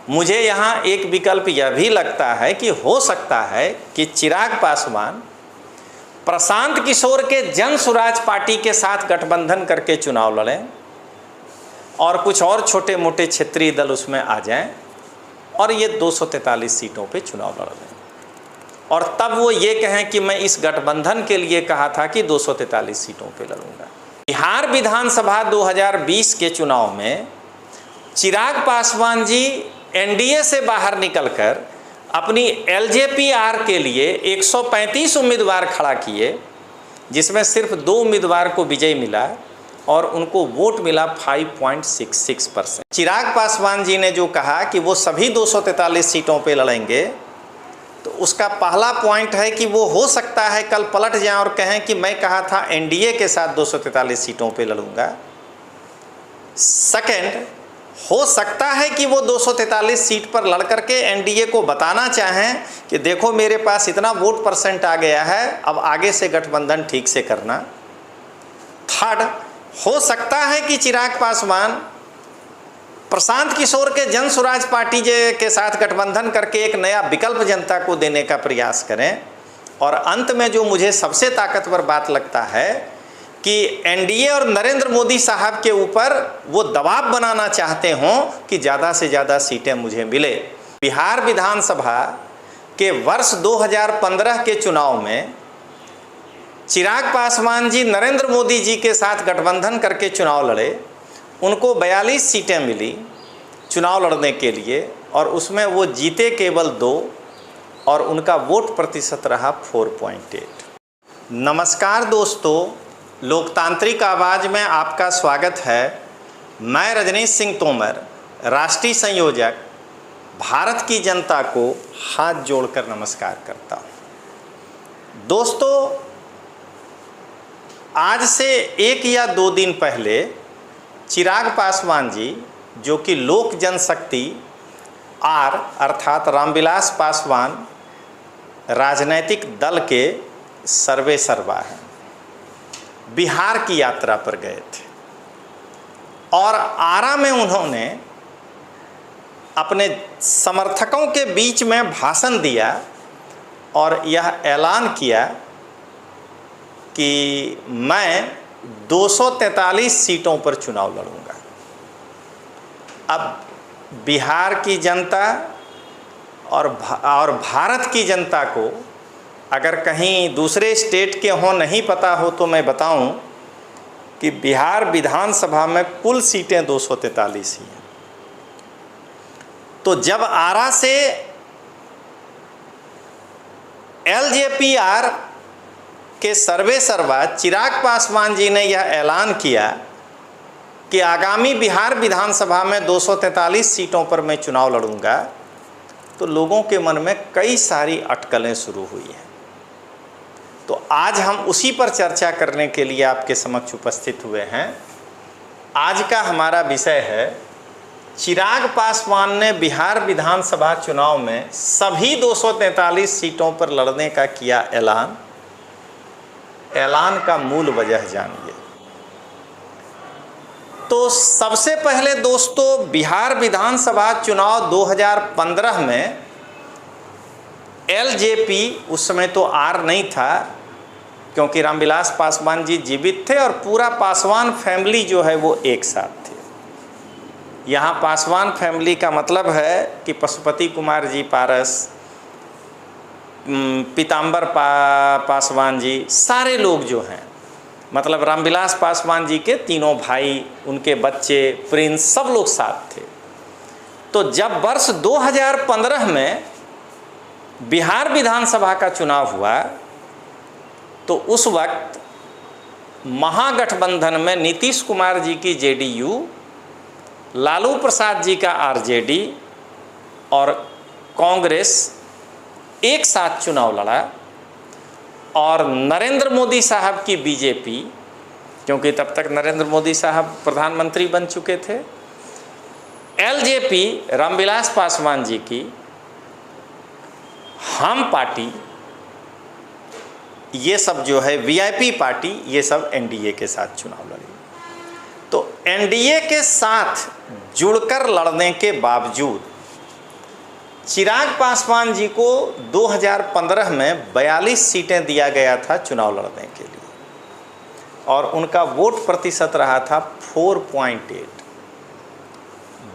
मुझे यहाँ एक विकल्प यह भी लगता है कि हो सकता है कि चिराग पासवान प्रशांत किशोर के जन स्वराज पार्टी के साथ गठबंधन करके चुनाव लड़ें और कुछ और छोटे मोटे क्षेत्रीय दल उसमें आ जाएं और ये 243 सीटों पे चुनाव लड़ रहे हैं और तब वो ये कहें कि मैं इस गठबंधन के लिए कहा था कि 243 सीटों पे लड़ूंगा। बिहार विधानसभा 2020 के चुनाव में चिराग पासवान जी एनडीए से बाहर निकलकर अपनी एलजेपी-आर के लिए 135 उम्मीदवार खड़ा किए, जिसमें सिर्फ 2 उम्मीदवार को विजय मिला और उनको वोट मिला 5.66%। चिराग पासवान जी ने जो कहा कि वो सभी 243 सीटों पे लड़ेंगे, तो उसका पहला पॉइंट है कि वो हो सकता है कल पलट जाएं और कहें कि मैं कहा था एनडीए के साथ 243 सीटों पे लड़ूंगा। सेकंड, हो सकता है कि वो 243 सीट पर लड़ करके एनडीए को बताना चाहें कि देखो मेरे पास इतना वोट परसेंट आ गया है, अब आगे से गठबंधन ठीक से करना। थर्ड, हो सकता है कि चिराग पासवान प्रशांत किशोर के जन स्वराज पार्टी के साथ गठबंधन करके एक नया विकल्प जनता को देने का प्रयास करें। और अंत में जो मुझे सबसे ताकतवर बात लगता है कि एनडीए और नरेंद्र मोदी साहब के ऊपर वो दबाव बनाना चाहते हों कि ज़्यादा से ज़्यादा सीटें मुझे मिले। बिहार विधानसभा के वर्ष 2015 के चुनाव में चिराग पासवान जी नरेंद्र मोदी जी के साथ गठबंधन करके चुनाव लड़े, उनको 42 सीटें मिली चुनाव लड़ने के लिए और उसमें वो जीते केवल 2 और उनका वोट प्रतिशत रहा 4.8। नमस्कार दोस्तों, लोकतांत्रिक आवाज़ में आपका स्वागत है। मैं रजनीश सिंह तोमर, राष्ट्रीय संयोजक, भारत की जनता को हाथ जोड़कर नमस्कार करता हूँ। दोस्तों, आज से 1 या 2 दिन पहले चिराग पासवान जी, जो कि लोक जनशक्ति आर अर्थात रामविलास पासवान राजनैतिक दल के सर्वे सर्वा हैं, बिहार की यात्रा पर गए थे और आरा में उन्होंने अपने समर्थकों के बीच में भाषण दिया और यह ऐलान किया कि मैं 243 सीटों पर चुनाव लड़ूंगा। अब बिहार की जनता और भारत की जनता को अगर कहीं दूसरे स्टेट के हों नहीं पता हो तो मैं बताऊं कि बिहार विधानसभा में कुल सीटें 243 ही हैं। तो जब आरा से एलजेपी-आर के सर्वे सर्वा चिराग पासवान जी ने यह ऐलान किया कि आगामी बिहार विधानसभा में 243 सीटों पर मैं चुनाव लड़ूंगा, तो लोगों के मन में कई सारी अटकलें शुरू हुई हैं। तो आज हम उसी पर चर्चा करने के लिए आपके समक्ष उपस्थित हुए हैं। आज का हमारा विषय है चिराग पासवान ने बिहार विधानसभा चुनाव में सभी 243 सीटों पर लड़ने का किया ऐलान। ऐलान का मूल वजह जानिए। तो सबसे पहले दोस्तों, बिहार विधानसभा चुनाव 2015 में एलजेपी, उस समय तो आर नहीं था क्योंकि रामविलास पासवान जी जीवित थे और पूरा पासवान फैमिली जो है वो एक साथ थे। यहाँ पासवान फैमिली का मतलब है कि पशुपति कुमार जी पारस, पीताम्बर पासवान जी, सारे लोग जो हैं, मतलब रामविलास पासवान जी के तीनों भाई, उनके बच्चे, प्रिंस, सब लोग साथ थे। तो जब वर्ष 2015 में बिहार विधानसभा का चुनाव हुआ तो उस वक्त महागठबंधन में नीतीश कुमार जी की जेडीयू, लालू प्रसाद जी का आरजेडी और कांग्रेस एक साथ चुनाव लड़ा और नरेंद्र मोदी साहब की बीजेपी, क्योंकि तब तक नरेंद्र मोदी साहब प्रधानमंत्री बन चुके थे, एलजेपी रामविलास पासवान जी की, हम पार्टी, ये सब जो है वीआईपी पार्टी, ये सब एनडीए के साथ चुनाव लड़ी। तो एनडीए के साथ जुड़कर लड़ने के बावजूद चिराग पासवान जी को 2015 में 42 सीटें दिया गया था चुनाव लड़ने के लिए और उनका वोट प्रतिशत रहा था 4.8।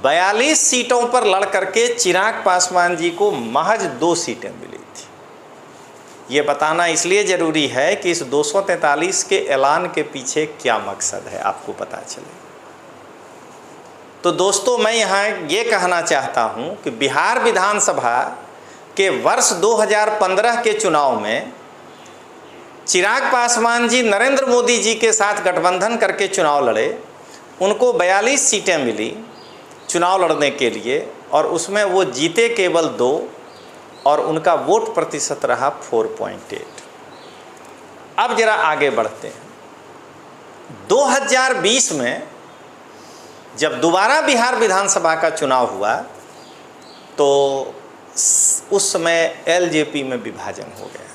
42 सीटों पर लड़ करके चिराग पासवान जी को महज 2 सीटें मिली थी। ये बताना इसलिए ज़रूरी है कि इस 243 के ऐलान के पीछे क्या मकसद है आपको पता चले। तो दोस्तों, मैं यहाँ ये कहना चाहता हूँ कि बिहार विधानसभा के वर्ष 2015 के चुनाव में चिराग पासवान जी नरेंद्र मोदी जी के साथ गठबंधन करके चुनाव लड़े, उनको 42 सीटें मिली चुनाव लड़ने के लिए और उसमें वो जीते केवल 2 और उनका वोट प्रतिशत रहा 4.8। अब जरा आगे बढ़ते हैं। 2020 में जब दोबारा बिहार विधानसभा का चुनाव हुआ तो उस समय एलजेपी में विभाजन हो गया।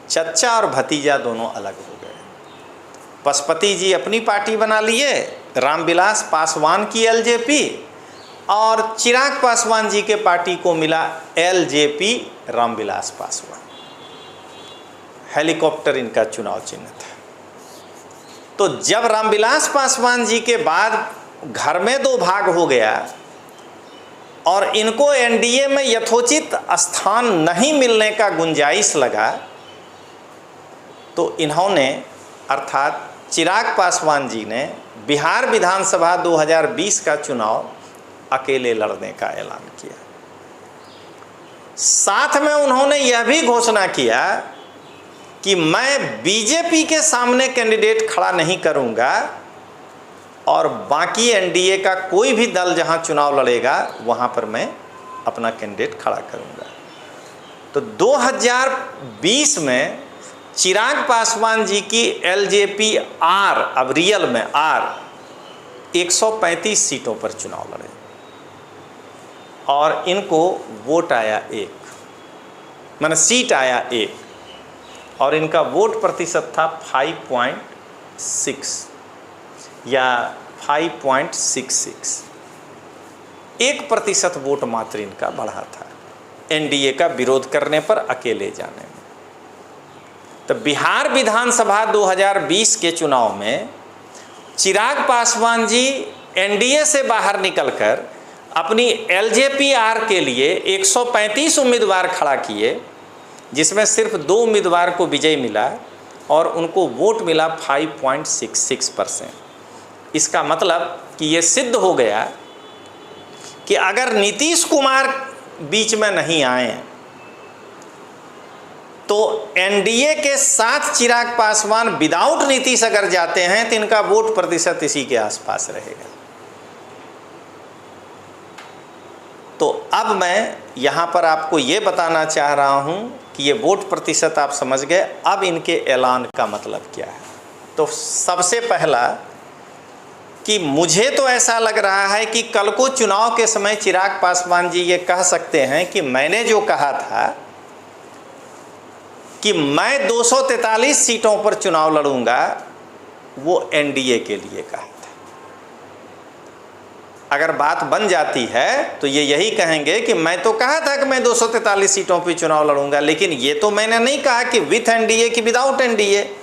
चच्चा और भतीजा दोनों अलग हो गए। पशुपति जी अपनी पार्टी बना लिए, रामविलास पासवान की एलजेपी, और चिराग पासवान जी के पार्टी को मिला एलजेपी रामविलास पासवान। हेलीकॉप्टर इनका चुनाव चिन्ह था। तो जब रामविलास पासवान जी के बाद घर में 2 भाग हो गया और इनको एनडीए में यथोचित स्थान नहीं मिलने का गुंजाइश लगा, तो इन्होंने अर्थात चिराग पासवान जी ने बिहार विधानसभा 2020 का चुनाव अकेले लड़ने का ऐलान किया। साथ में उन्होंने यह भी घोषणा किया कि मैं बीजेपी के सामने कैंडिडेट खड़ा नहीं करूंगा और बाकी एनडीए का कोई भी दल जहां चुनाव लड़ेगा वहां पर मैं अपना कैंडिडेट खड़ा करूंगा। तो 2020 में चिराग पासवान जी की एलजेपी आर, अब रियल में आर, 135 सीटों पर चुनाव लड़े और इनको वोट आया 1, माने सीट आया 1 और इनका वोट प्रतिशत था 5.6 या 5.66। 1% वोट मात्र इनका बढ़ा था एनडीए का विरोध करने पर, अकेले जाने में। तो बिहार विधानसभा 2020 के चुनाव में चिराग पासवान जी एनडीए से बाहर निकलकर अपनी एलजेपीआर के लिए 135 उम्मीदवार खड़ा किए, जिसमें सिर्फ 2 उम्मीदवार को विजय मिला और उनको वोट मिला 5.66%। इसका मतलब कि ये सिद्ध हो गया कि अगर नीतीश कुमार बीच में नहीं आए तो एनडीए के साथ चिराग पासवान विदाउट नीतीश अगर जाते हैं तो इनका वोट प्रतिशत इसी के आसपास रहेगा। तो अब मैं यहाँ पर आपको ये बताना चाह रहा हूँ कि ये वोट प्रतिशत आप समझ गए। अब इनके ऐलान का मतलब क्या है? तो सबसे पहला कि मुझे तो ऐसा लग रहा है कि कल को चुनाव के समय चिराग पासवान जी ये कह सकते हैं कि मैंने जो कहा था कि मैं 243 सीटों पर चुनाव लड़ूंगा, वो एनडीए के लिए कहा था। अगर बात बन जाती है तो ये यही कहेंगे कि मैं तो कहा था कि मैं 243 सीटों पर चुनाव लड़ूंगा, लेकिन ये तो मैंने नहीं कहा कि विथ एनडीए कि विदाउट एनडीए।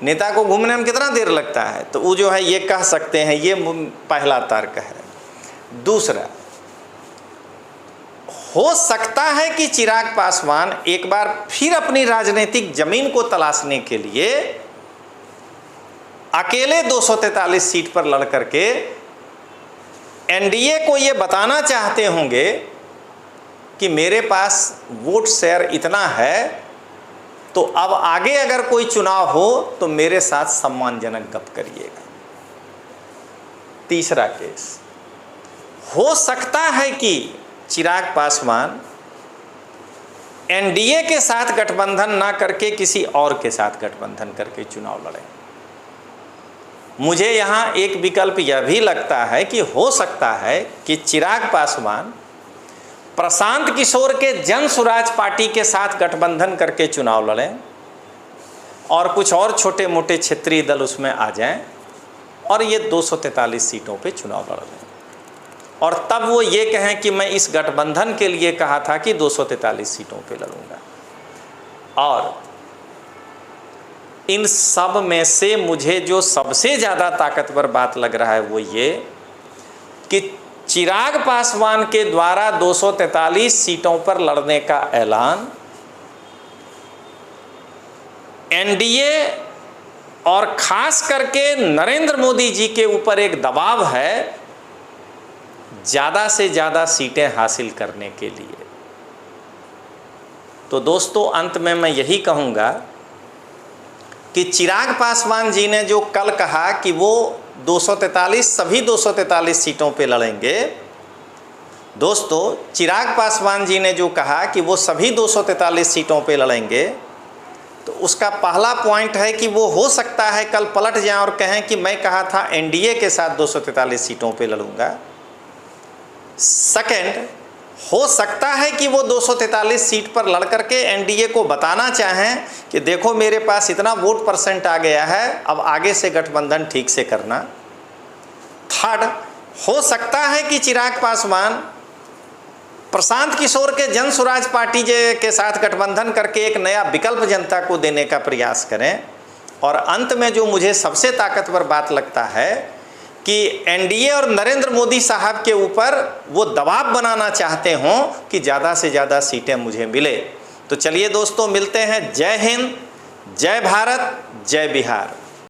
नेता को घूमने में कितना देर लगता है, तो वो जो है ये कह सकते हैं। ये पहला तर्क है। दूसरा, हो सकता है कि चिराग पासवान एक बार फिर अपनी राजनीतिक जमीन को तलाशने के लिए अकेले 243 सीट पर लड़ करके एनडीए को ये बताना चाहते होंगे कि मेरे पास वोट शेयर इतना है, तो अब आगे अगर कोई चुनाव हो तो मेरे साथ सम्मानजनक गप करिएगा। तीसरा केस, हो सकता है कि चिराग पासवान एनडीए के साथ गठबंधन ना करके किसी और के साथ गठबंधन करके चुनाव लड़े। मुझे यहाँ एक विकल्प यह भी लगता है कि हो सकता है कि चिराग पासवान प्रशांत किशोर के जन स्वराज पार्टी के साथ गठबंधन करके चुनाव लड़ें और कुछ और छोटे मोटे क्षेत्रीय दल उसमें आ जाएं और ये 243 सीटों पे चुनाव लड़ लें। और तब वो ये कहें कि मैं इस गठबंधन के लिए कहा था कि 243 सीटों पे लड़ूंगा। और इन सब में से मुझे जो सबसे ज़्यादा ताकतवर बात लग रहा है वो ये कि चिराग पासवान के द्वारा 243 सीटों पर लड़ने का ऐलान एनडीए और खास करके नरेंद्र मोदी जी के ऊपर एक दबाव है ज़्यादा से ज़्यादा सीटें हासिल करने के लिए। तो दोस्तों, अंत में मैं यही कहूँगा कि चिराग पासवान जी ने जो कल कहा कि वो 243 सभी 243 सीटों पे लड़ेंगे, दोस्तों चिराग पासवान जी ने जो कहा कि वो सभी 243 सीटों पे लड़ेंगे, तो उसका पहला पॉइंट है कि वो हो सकता है कल पलट जाएं और कहें कि मैं कहा था एनडीए के साथ 243 सीटों पे लड़ूंगा। सेकंड, हो सकता है कि वो 243 सीट पर लड़ करके एनडीए को बताना चाहें कि देखो मेरे पास इतना वोट परसेंट आ गया है, अब आगे से गठबंधन ठीक से करना। थर्ड, हो सकता है कि चिराग पासवान प्रशांत किशोर के जन स्वराज पार्टी के साथ गठबंधन करके एक नया विकल्प जनता को देने का प्रयास करें। और अंत में जो मुझे सबसे ताकतवर बात लगता है कि एनडीए और नरेंद्र मोदी साहब के ऊपर वो दबाव बनाना चाहते हों कि ज़्यादा से ज़्यादा सीटें मुझे मिले। तो चलिए दोस्तों, मिलते हैं। जय हिंद, जय भारत, जय बिहार।